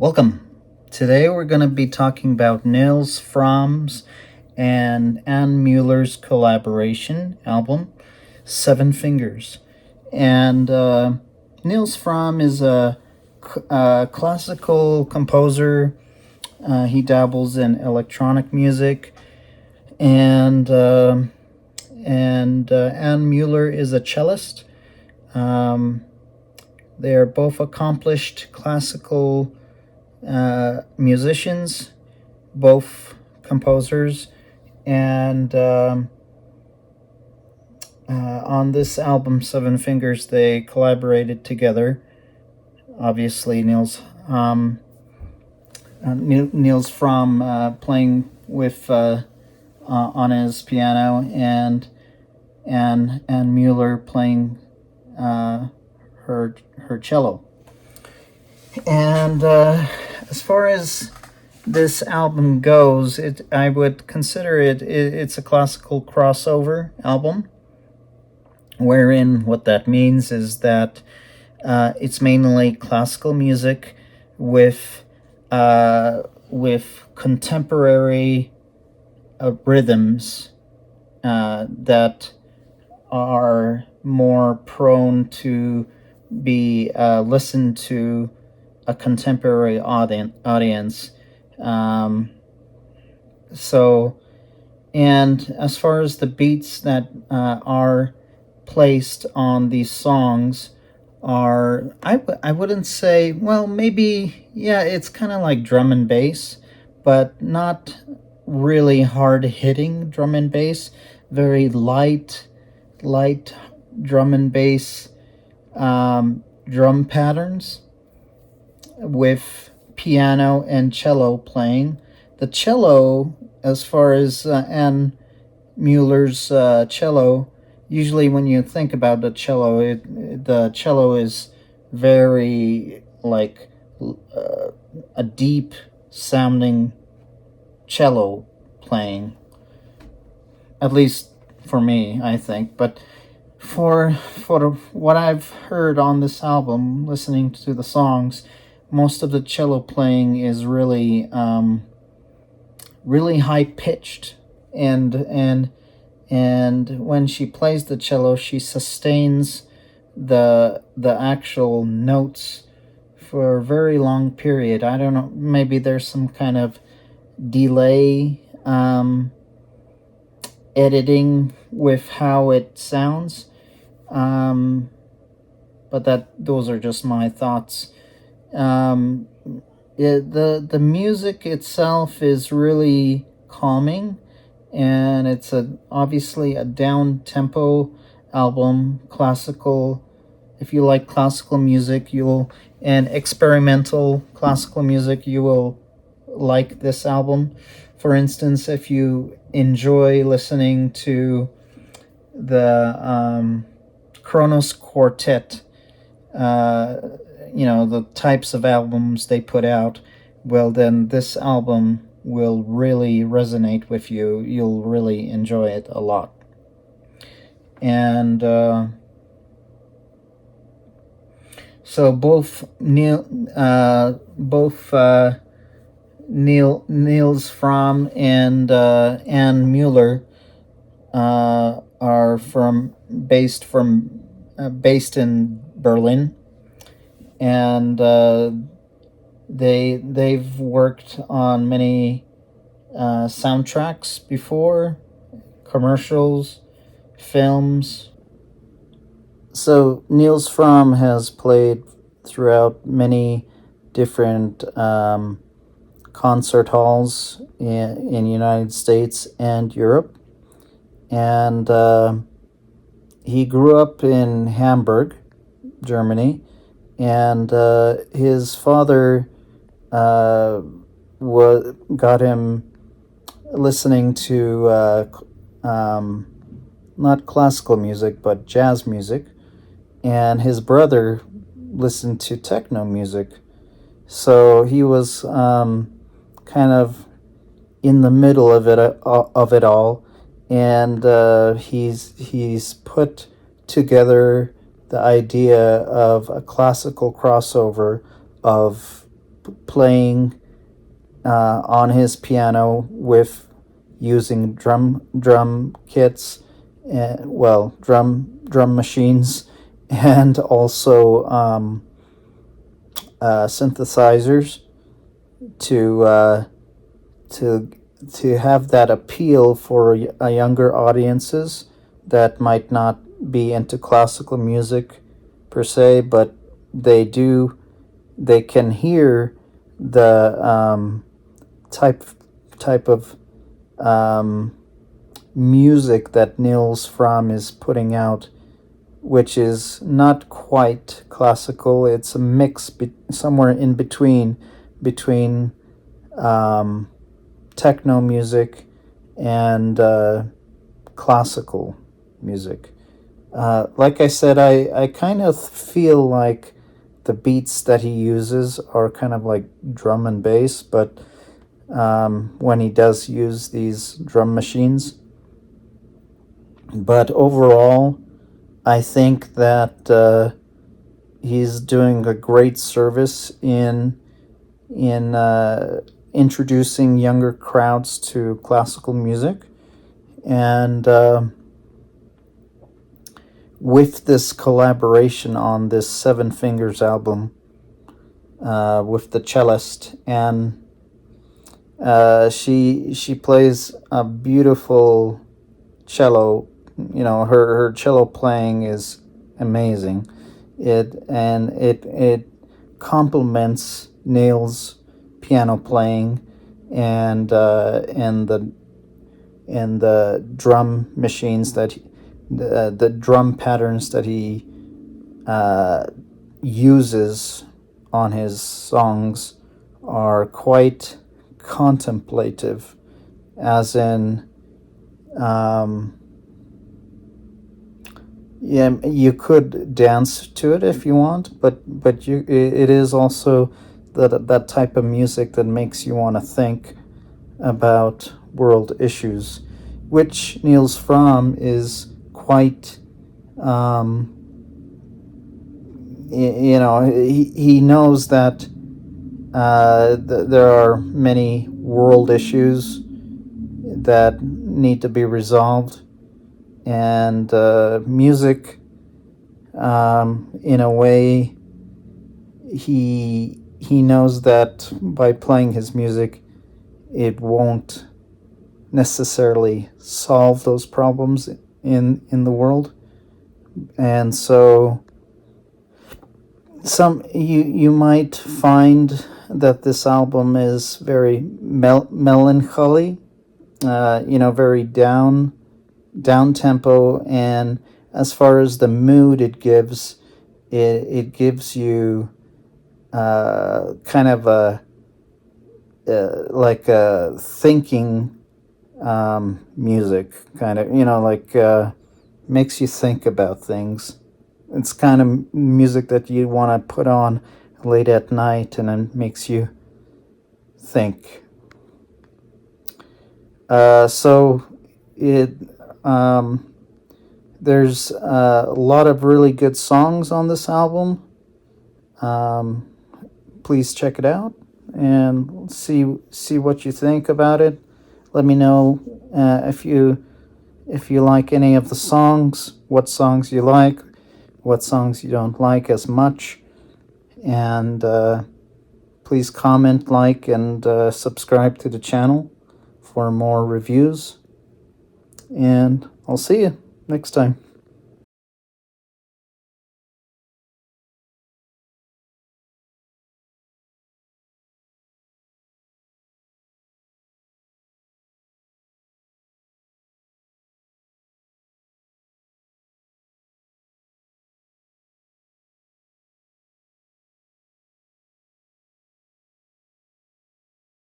Welcome. Today we're going to be talking about Nils Fromm's and Anne Müller's collaboration album, Seven Fingers. And Nils Frahm is a classical composer. He dabbles in electronic music, and Anne Müller is a cellist. They are both accomplished classical musicians, both composers, and on this album, Seven Fingers, they collaborated together. Obviously, Nils Frahm playing with on his piano, and Anne Müller playing her cello. And as far as this album goes, I would consider it's a classical crossover album, wherein what that means is that it's mainly classical music with contemporary rhythms that are more prone to be listened to a contemporary audience. So, and as far as the beats that are placed on these songs are, I wouldn't say, well, maybe, yeah, it's kind of like drum and bass, but not really hard hitting drum and bass, very light drum and bass drum patterns with piano and cello playing. The cello, as far as Anne Müller's cello, usually when you think about the cello is very like a deep sounding cello playing, at least for me, I think. But for what I've heard on this album, listening to the songs, most of the cello playing is really really high pitched, and when she plays the cello, she sustains the actual notes for a very long period. I don't know, maybe there's some kind of delay editing with how it sounds, but those are just my thoughts. The music itself is really calming, and it's obviously a down tempo album. Classical, if you like classical music, and experimental classical music, you will like this album. For instance, if you enjoy listening to the Kronos Quartet, the types of albums they put out, well, then this album will really resonate with you. You'll really enjoy it a lot. And so both Nils Frahm and Anne Müller are based in Berlin, and they've worked on many soundtracks before, commercials, films. So Nils Frahm has played throughout many different concert halls in United States and Europe, and he grew up in Hamburg, Germany, and his father got him listening to not classical music but jazz music, and his brother listened to techno music. So he was kind of in the middle of it all, and he's put together the idea of a classical crossover of playing on his piano with using drum kits, drum machines, and also synthesizers to to to have that appeal for a younger audiences that might not be into classical music per se, but they can hear the type type of music that Nils Frahm is putting out, which is not quite classical. It's a mix somewhere in between techno music and classical music. Like I said, I kind of feel like the beats that he uses are kind of like drum and bass, but when he does use these drum machines. But overall, I think that he's doing a great service in introducing younger crowds to classical music, and with this collaboration on this Seven Fingers album with the cellist, and she plays a beautiful cello. You know, her cello playing is amazing. It complements Neil's piano playing and the drum machines that the drum patterns that he uses on his songs are quite contemplative, as in yeah, you could dance to it if you want, but it is also that type of music that makes you want to think about world issues, which Nils Frahm is quite he knows that there are many world issues that need to be resolved, and music, in a way, he knows that by playing his music, it won't necessarily solve those problems in the world, and so you might find that this album is very melancholy, very down tempo, and as far as the mood it gives, it gives you kind of a like a thinking music, kind of, makes you think about things. It's kind of music that you want to put on late at night, and it makes you think. So it there's a lot of really good songs on this album. Please check it out and see what you think about it. Let me know if you like any of the songs, what songs you like, what songs you don't like as much, and please comment, like, and subscribe to the channel for more reviews, and I'll see you next time.